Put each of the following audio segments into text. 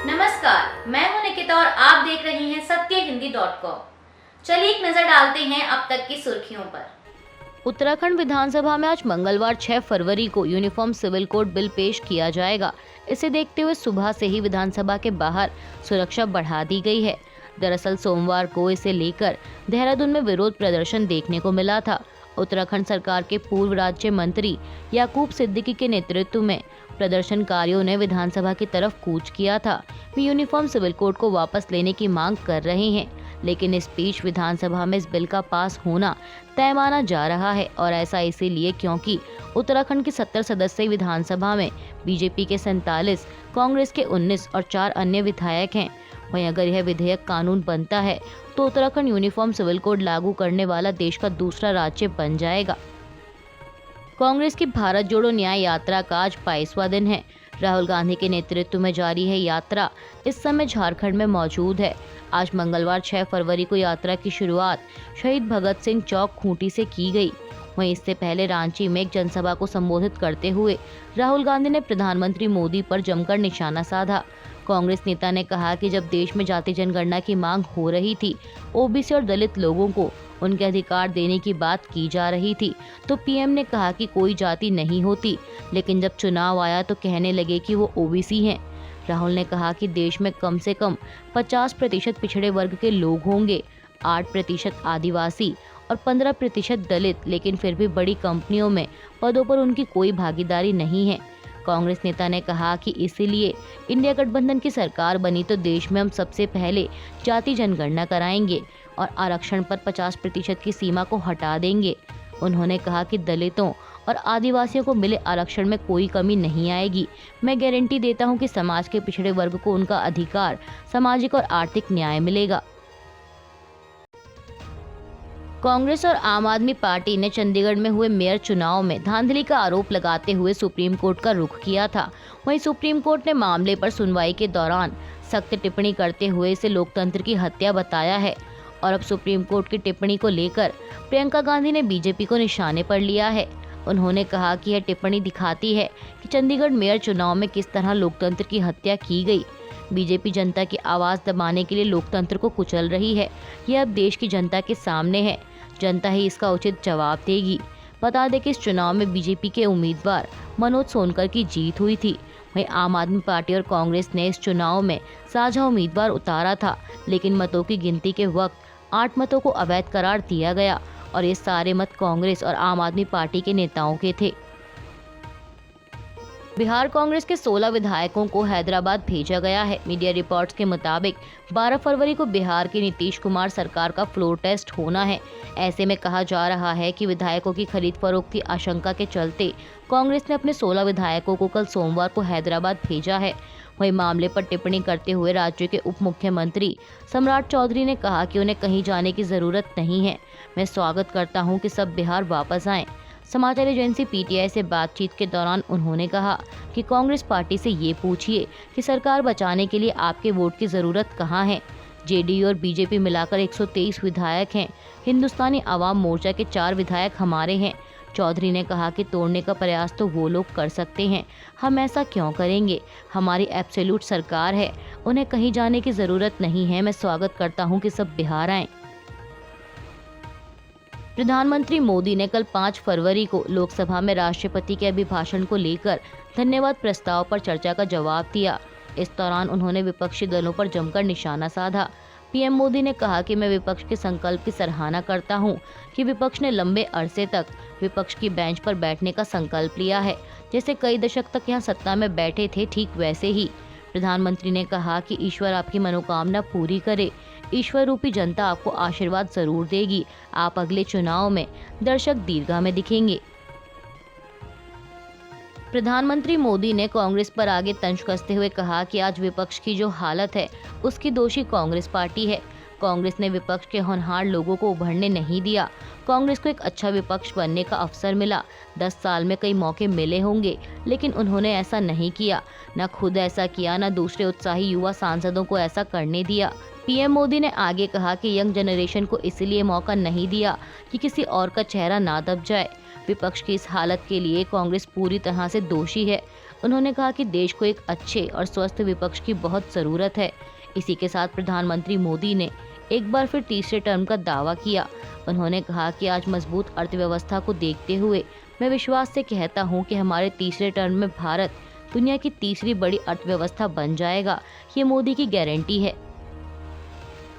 नमस्कार, मैं हूं निकिता और आप देख रहे हैं सत्यहिंदी.com। चलिए एक नजर डालते हैं अब तक की सुर्खियों पर। उत्तराखंड विधानसभा में आज मंगलवार 6 फरवरी को यूनिफॉर्म सिविल कोड बिल पेश किया जाएगा। इसे देखते हुए सुबह से ही विधानसभा के बाहर सुरक्षा बढ़ा दी गई है। दरअसल सोमवार को इसे लेकर देहरादून में विरोध प्रदर्शन देखने को मिला था। उत्तराखंड सरकार के पूर्व राज्य मंत्री याकूब सिद्दीकी के नेतृत्व में प्रदर्शनकारियों ने विधानसभा की तरफ कूच किया था। वे यूनिफॉर्म सिविल कोड को वापस लेने की मांग कर रहे हैं, लेकिन इस बीच विधानसभा में इस बिल का पास होना तय माना जा रहा है और ऐसा इसीलिए क्योंकि उत्तराखंड की 70 सदस्यीय विधानसभा में बीजेपी के 47, कांग्रेस के 19 और 4 अन्य विधायक हैं। वहीं अगर यह विधेयक कानून बनता है तो उत्तराखंड यूनिफॉर्म सिविल कोड लागू करने वाला देश का दूसरा राज्य बन जाएगा। कांग्रेस की भारत जोड़ो न्याय यात्रा का आज 22वां दिन है। राहुल गांधी के नेतृत्व में जारी है यात्रा इस समय झारखंड में मौजूद है। आज मंगलवार 6 फरवरी को यात्रा की शुरुआत शहीद भगत सिंह चौक खूंटी से की गई। वहीं इससे पहले रांची में एक जनसभा को संबोधित करते हुए राहुल गांधी ने प्रधानमंत्री मोदी पर जमकर निशाना साधा। कांग्रेस नेता ने कहा कि जब देश में जाति जनगणना की मांग हो रही थी, ओबीसी और दलित लोगों को उनके अधिकार देने की बात की जा रही थी, तो पीएम ने कहा कि कोई जाति नहीं होती, लेकिन जब चुनाव आया तो कहने लगे कि वो ओबीसी हैं। राहुल ने कहा कि देश में कम से कम 50% पिछड़े वर्ग के लोग होंगे, 8% आदिवासी और 15% दलित, लेकिन फिर भी बड़ी कंपनियों में पदों पर उनकी कोई भागीदारी नहीं है। कांग्रेस नेता ने कहा कि इसीलिए इंडिया गठबंधन की सरकार बनी तो देश में हम सबसे पहले जाति जनगणना कराएंगे और आरक्षण पर 50% की सीमा को हटा देंगे। उन्होंने कहा कि दलितों और आदिवासियों को मिले आरक्षण में कोई कमी नहीं आएगी। मैं गारंटी देता हूं कि समाज के पिछड़े वर्ग को उनका अधिकार, सामाजिक और आर्थिक न्याय मिलेगा। कांग्रेस और आम आदमी पार्टी ने चंडीगढ़ में हुए मेयर चुनाव में धांधली का आरोप लगाते हुए सुप्रीम कोर्ट का रुख किया था। वहीं सुप्रीम कोर्ट ने मामले पर सुनवाई के दौरान सख्त टिप्पणी करते हुए इसे लोकतंत्र की हत्या बताया है और अब सुप्रीम कोर्ट की टिप्पणी को लेकर प्रियंका गांधी ने बीजेपी को निशाने पर लिया है। उन्होंने कहा कि यह टिप्पणी दिखाती है कि चंडीगढ़ मेयर चुनाव में किस तरह लोकतंत्र की हत्या की गई। बीजेपी जनता की आवाज दबाने के लिए लोकतंत्र को कुचल रही है। यह अब देश की जनता के सामने है, जनता ही इसका उचित जवाब देगी। बता दें कि इस चुनाव में बीजेपी के उम्मीदवार मनोज सोनकर की जीत हुई थी। वहीं आम आदमी पार्टी और कांग्रेस ने इस चुनाव में साझा उम्मीदवार उतारा था, लेकिन मतों की गिनती के वक्त 8 मतों को अवैध करार दिया गया और ये सारे मत कांग्रेस और आम आदमी पार्टी के नेताओं के थे। बिहार कांग्रेस के 16 विधायकों को हैदराबाद भेजा गया है। मीडिया रिपोर्ट्स के मुताबिक 12 फरवरी को बिहार की नीतीश कुमार सरकार का फ्लोर टेस्ट होना है। ऐसे में कहा जा रहा है कि विधायकों की खरीद फरोख्त की आशंका के चलते कांग्रेस ने अपने 16 विधायकों को कल सोमवार को हैदराबाद भेजा है। वहीं मामले पर टिप्पणी करते हुए राज्य के उप मुख्यमंत्री सम्राट चौधरी ने कहा कि उन्हें कहीं जाने की जरूरत नहीं है। मैं स्वागत करता हूं कि सब बिहार वापस आएं। समाचार एजेंसी पीटीआई से बातचीत के दौरान उन्होंने कहा कि कांग्रेस पार्टी से ये पूछिए कि सरकार बचाने के लिए आपके वोट की जरूरत कहाँ है। जेडीयू और बीजेपी मिलाकर 123 विधायक हैं। हिंदुस्तानी आवाम मोर्चा के 4 विधायक हमारे हैं। चौधरी ने कहा कि तोड़ने का प्रयास तो वो लोग कर सकते हैं, हम ऐसा क्यों करेंगे। हमारी एब्सोल्यूट सरकार है, उन्हें कहीं जाने की जरूरत नहीं है। मैं स्वागत करता हूँ कि सब बिहार आएं। प्रधानमंत्री मोदी ने कल 5 फरवरी को लोकसभा में राष्ट्रपति के अभिभाषण को लेकर धन्यवाद प्रस्ताव पर चर्चा का जवाब दिया। इस दौरान उन्होंने विपक्षी दलों पर जमकर निशाना साधा। पीएम मोदी ने कहा कि मैं विपक्ष के संकल्प की सराहना करता हूं कि विपक्ष ने लंबे अरसे तक विपक्ष की बेंच पर बैठने का संकल्प लिया है। जैसे कई दशक तक यहां सत्ता में बैठे थे, ठीक वैसे ही। प्रधानमंत्री ने कहा कि ईश्वर आपकी मनोकामना पूरी करे। ईश्वर रूपी जनता आपको आशीर्वाद जरूर देगी। आप अगले चुनाव में दर्शक दीर्घा में दिखेंगे। प्रधानमंत्री मोदी ने कांग्रेस पर आगे तंज कसते हुए कहा कि आज विपक्ष की जो हालत है उसकी दोषी कांग्रेस पार्टी है। कांग्रेस ने विपक्ष के होनहार लोगों को उभरने नहीं दिया। कांग्रेस को एक अच्छा विपक्ष बनने का अवसर मिला। 10 साल में कई मौके मिले होंगे, लेकिन उन्होंने ऐसा नहीं किया। न खुद ऐसा किया, न दूसरे उत्साही युवा सांसदों को ऐसा करने दिया। पीएम मोदी ने आगे कहा कि यंग जनरेशन को इसलिए मौका नहीं दिया कि किसी और का चेहरा ना दब जाए। विपक्ष की इस हालत के लिए कांग्रेस पूरी तरह से दोषी है। उन्होंने कहा कि देश को एक अच्छे और स्वस्थ विपक्ष की बहुत जरूरत है। इसी के साथ प्रधानमंत्री मोदी ने एक बार फिर तीसरे टर्म का दावा किया। उन्होंने कहा कि आज मजबूत अर्थव्यवस्था को देखते हुए मैं विश्वास से कहता हूं कि हमारे तीसरे टर्म में भारत दुनिया की तीसरी बड़ी अर्थव्यवस्था बन जाएगा। ये मोदी की गारंटी है।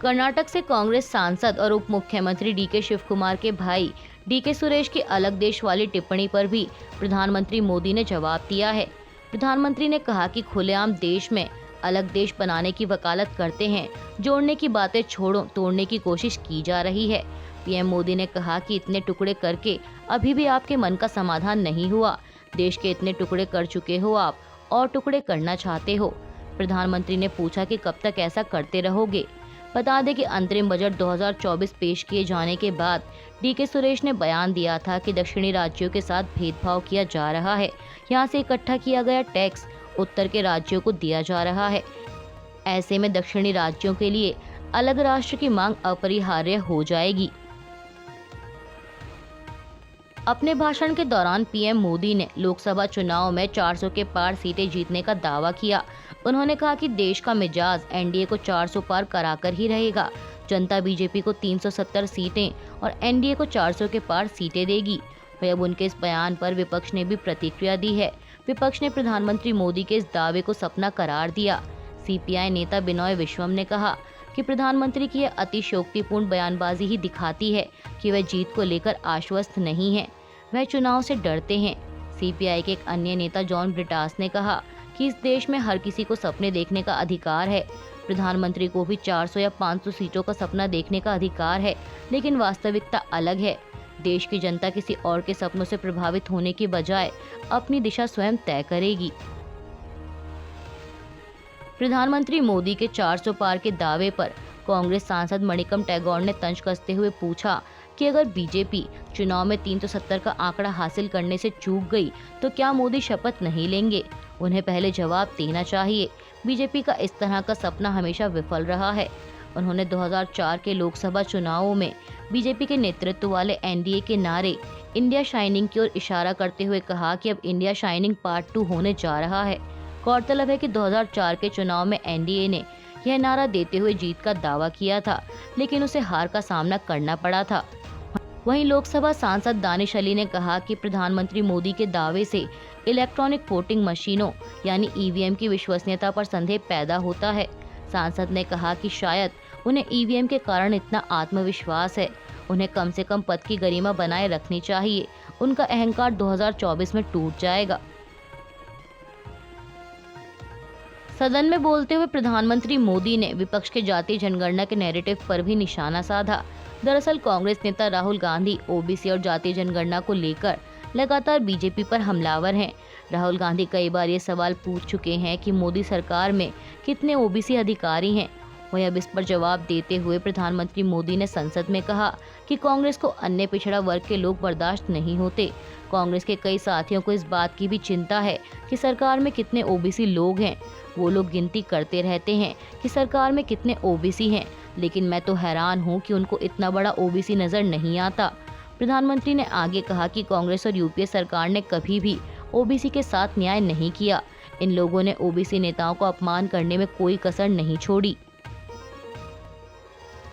कर्नाटक से कांग्रेस सांसद और उप मुख्यमंत्री डीके शिव कुमार के भाई डीके सुरेश की अलग देश वाली टिप्पणी पर भी प्रधानमंत्री मोदी ने जवाब दिया है। प्रधानमंत्री ने कहा कि खुलेआम देश में अलग देश बनाने की वकालत करते हैं। जोड़ने की बातें छोड़ो, तोड़ने की कोशिश की जा रही है। पीएम मोदी ने कहा कि इतने टुकड़े करके अभी भी आपके मन का समाधान नहीं हुआ। देश के इतने टुकड़े कर चुके हो आप, और टुकड़े करना चाहते हो। प्रधानमंत्री ने पूछा कि कब तक ऐसा करते रहोगे। बता दें कि अंतरिम बजट 2024 पेश किए जाने के बाद डीके सुरेश ने बयान दिया था कि दक्षिणी राज्यों के साथ भेदभाव किया जा रहा है। यहाँ से इकट्ठा किया गया टैक्स उत्तर के राज्यों को दिया जा रहा है। ऐसे में दक्षिणी राज्यों के लिए अलग राष्ट्र की मांग अपरिहार्य हो जाएगी। अपने भाषण के दौरान पीएम मोदी ने लोकसभा चुनाव में 400 के पार सीटें जीतने का दावा किया। उन्होंने कहा कि देश का मिजाज एनडीए को 400 पार कराकर ही रहेगा। जनता बीजेपी को 370 सीटें और एनडीए को 400 के पार सीटें देगी। वहीं अब उनके इस बयान पर विपक्ष ने भी प्रतिक्रिया दी है। विपक्ष ने प्रधानमंत्री मोदी के इस दावे को सपना करार दिया। सीपीआई नेता बिनोय विश्वम ने कहा कि प्रधानमंत्री की यह अतिशयोक्तिपूर्ण बयानबाजी ही दिखाती है कि वह जीत को लेकर आश्वस्त नहीं है, वह चुनाव से डरते हैं। सीपीआई के एक अन्य नेता जॉन ब्रिटास ने कहा कि इस देश में हर किसी को सपने देखने का अधिकार है। प्रधानमंत्री को भी 400 या 500 सीटों का सपना देखने का अधिकार है, लेकिन वास्तविकता अलग है। देश की जनता किसी और के सपनों से प्रभावित होने की बजाय अपनी दिशा स्वयं तय करेगी। प्रधानमंत्री मोदी के 400 पार के दावे पर कांग्रेस सांसद मणिकम टैगोर ने तंज कसते हुए पूछा कि अगर बीजेपी चुनाव में 370 का आंकड़ा हासिल करने से चूक गई तो क्या मोदी शपथ नहीं लेंगे? उन्हें पहले जवाब देना चाहिए। बीजेपी का इस तरह का सपना हमेशा विफल रहा है। उन्होंने 2004 के लोकसभा चुनावों में बीजेपी के नेतृत्व वाले एनडीए के नारे इंडिया शाइनिंग की ओर इशारा करते हुए कहा कि अब इंडिया शाइनिंग पार्ट 2 होने जा रहा है। गौरतलब है कि 2004 के चुनाव में एनडीए ने यह नारा देते हुए जीत का दावा किया था, लेकिन उसे हार का सामना करना पड़ा था। वहीं लोकसभा सांसद दानिश अली ने कहा कि प्रधानमंत्री मोदी के दावे से इलेक्ट्रॉनिक वोटिंग मशीनों यानी ईवीएम की विश्वसनीयता पर संदेह पैदा होता है। सांसद ने कहा कि शायद उन्हें ईवीएम के कारण इतना आत्मविश्वास है, उन्हें कम से कम पद की गरिमा बनाए रखनी चाहिए। उनका अहंकार 2024 में टूट जाएगा। सदन में बोलते हुए प्रधानमंत्री मोदी ने विपक्ष के जातीय जनगणना के नैरेटिव पर भी निशाना साधा। दरअसल कांग्रेस नेता राहुल गांधी ओबीसी और जातीय जनगणना को लेकर लगातार बीजेपी पर हमलावर हैं। राहुल गांधी कई बार ये सवाल पूछ चुके हैं कि मोदी सरकार में कितने ओबीसी अधिकारी हैं। वहीं अब इस पर जवाब देते हुए प्रधानमंत्री मोदी ने संसद में कहा कि कांग्रेस को अन्य पिछड़ा वर्ग के लोग बर्दाश्त नहीं होते। कांग्रेस के कई साथियों को इस बात की भी चिंता है कि सरकार में कितने ओबीसी लोग हैं। वो लोग गिनती करते रहते हैं कि सरकार में कितने ओबीसी हैं, लेकिन मैं तो हैरान हूँ कि उनको इतना बड़ा ओबीसी नजर नहीं आता। प्रधानमंत्री ने आगे कहा कि कांग्रेस और यूपीए सरकार ने कभी भी ओबीसी के साथ न्याय नहीं किया। इन लोगों ने ओबीसी नेताओं को अपमान करने में कोई कसर नहीं छोड़ी।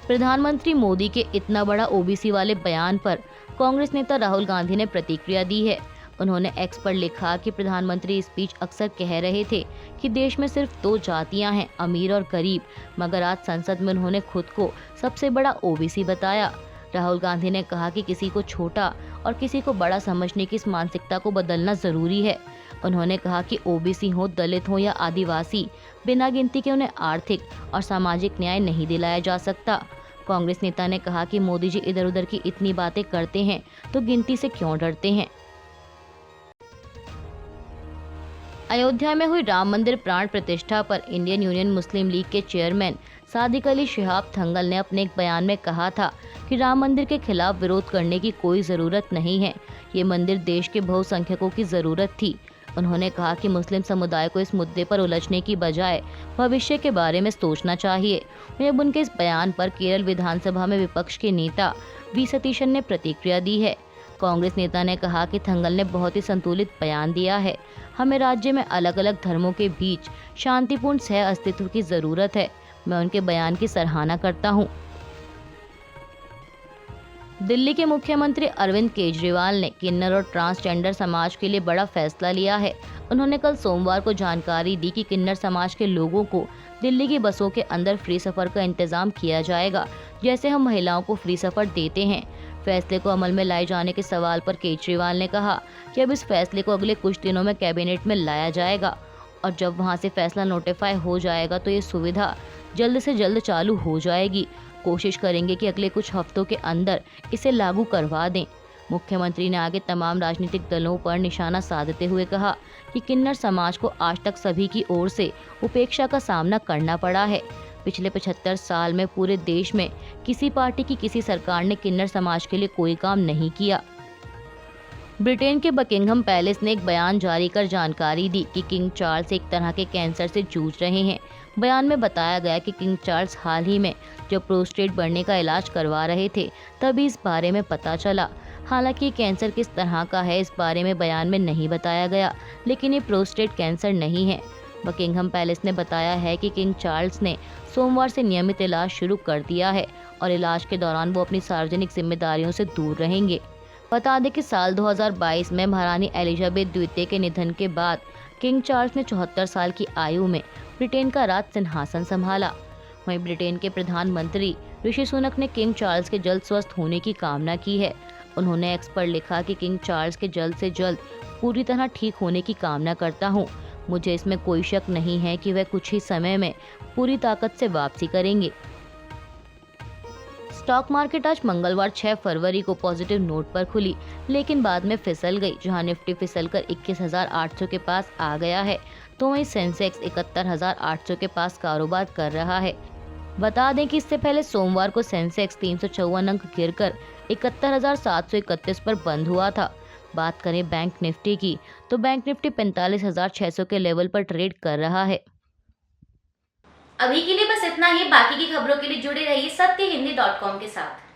प्रधानमंत्री मोदी के इतना बड़ा ओबीसी वाले बयान पर कांग्रेस नेता राहुल गांधी ने प्रतिक्रिया दी है। उन्होंने एक्स पर लिखा कि प्रधानमंत्री इस बीच अक्सर कह रहे थे कि देश में सिर्फ 2 जातियां हैं, अमीर और गरीब, मगर आज संसद में उन्होंने खुद को सबसे बड़ा ओबीसी बताया। राहुल गांधी ने कहा कि किसी को छोटा और किसी को बड़ा समझने की इस मानसिकता को बदलना जरूरी है। उन्होंने कहा कि ओबीसी हो, दलित हो या आदिवासी, बिना गिनती के उन्हें आर्थिक और सामाजिक न्याय नहीं दिलाया जा सकता। कांग्रेस नेता ने कहा कि मोदी जी इधर उधर की इतनी बातें करते हैं तो गिनती से क्यों डरते हैं। अयोध्या में हुई राम मंदिर प्राण प्रतिष्ठा पर इंडियन यूनियन मुस्लिम लीग के चेयरमैन सादिक अली शिहाब थंगल ने अपने एक बयान में कहा था कि राम मंदिर के खिलाफ विरोध करने की कोई ज़रूरत नहीं है। ये मंदिर देश के बहुसंख्यकों की ज़रूरत थी। उन्होंने कहा कि मुस्लिम समुदाय को इस मुद्दे पर उलझने की बजाय भविष्य के बारे में सोचना चाहिए। अब उनके इस बयान पर केरल विधानसभा में विपक्ष के नेता वी सतीशन ने प्रतिक्रिया दी है। कांग्रेस नेता ने कहा कि थंगल ने बहुत ही संतुलित बयान दिया है। हमें राज्य में अलग अलग धर्मों के बीच शांतिपूर्ण सह अस्तित्व की जरूरत है। मैं उनके बयान की सराहना करता हूँ। दिल्ली के मुख्यमंत्री अरविंद केजरीवाल ने किन्नर और ट्रांसजेंडर समाज के लिए बड़ा फैसला लिया है। उन्होंने कल सोमवार को जानकारी दी कि किन्नर समाज के लोगों को दिल्ली की बसों के अंदर फ्री सफर का इंतजाम किया जाएगा, जैसे हम महिलाओं को फ्री सफर देते हैं। फैसले को अमल में लाए जाने के सवाल पर केजरीवाल ने कहा कि अब इस फैसले को अगले कुछ दिनों में कैबिनेट में लाया जाएगा और जब वहां से फैसला नोटिफाई हो जाएगा तो ये सुविधा जल्द से जल्द चालू हो जाएगी। कोशिश करेंगे कि अगले कुछ हफ्तों के अंदर इसे लागू करवा दें। मुख्यमंत्री ने आगे तमाम राजनीतिक दलों पर निशाना साधते हुए कहा कि किन्नर समाज को आज तक सभी की ओर से उपेक्षा का सामना करना पड़ा है। पिछले 75 साल में पूरे देश में किसी पार्टी की किसी सरकार ने किन्नर समाज के लिए कोई काम नहीं किया। ब्रिटेन के बकिंघम पैलेस ने एक बयान जारी कर जानकारी दी कि किंग चार्ल्स एक तरह के कैंसर से जूझ रहे हैं। बयान में बताया गया कि किंग चार्ल्स हाल ही में जब प्रोस्टेट बढ़ने का इलाज करवा रहे थे तभी इस बारे में पता चला। हालांकि कैंसर किस तरह का है इस बारे में बयान में नहीं बताया गया, लेकिन ये प्रोस्टेट कैंसर नहीं है। बकिंघम पैलेस ने बताया है कि किंग चार्ल्स ने सोमवार से नियमित इलाज शुरू कर दिया है और इलाज के दौरान वो अपनी सार्वजनिक जिम्मेदारियों से दूर रहेंगे। बता दें कि साल 2022 में महारानी एलिजाबेथ द्वितीय के निधन के बाद किंग चार्ल्स ने 74 साल की आयु में ब्रिटेन का राज सिंहासन संभाला। वहीं ब्रिटेन के प्रधानमंत्री ऋषि सुनक ने किंग चार्ल्स के जल्द स्वस्थ होने की कामना की है। उन्होंने एक्स पर लिखा कि किंग चार्ल्स के जल्द से जल्द पूरी तरह ठीक होने की कामना करता हूँ। मुझे इसमें कोई शक नहीं है कि वह कुछ ही समय में पूरी ताकत से वापसी करेंगे। स्टॉक मार्केट आज मंगलवार 6 फरवरी को पॉजिटिव नोट पर खुली, लेकिन बाद में फिसल गई, जहां निफ्टी फिसलकर 21,800 के पास आ गया है, तो वहीं सेंसेक्स 71,800 के पास कारोबार कर रहा है। बता दें कि इससे पहले सोमवार को सेंसेक्स 354 अंक गिरकर 71,731 पर बंद हुआ था। बात करें बैंक निफ्टी की, तो बैंक निफ्टी 45,600 के लेवल पर ट्रेड कर रहा है। अभी के लिए बस इतना ही। बाकी की खबरों के लिए जुड़े रहिए सत्यहिंदी.com के साथ।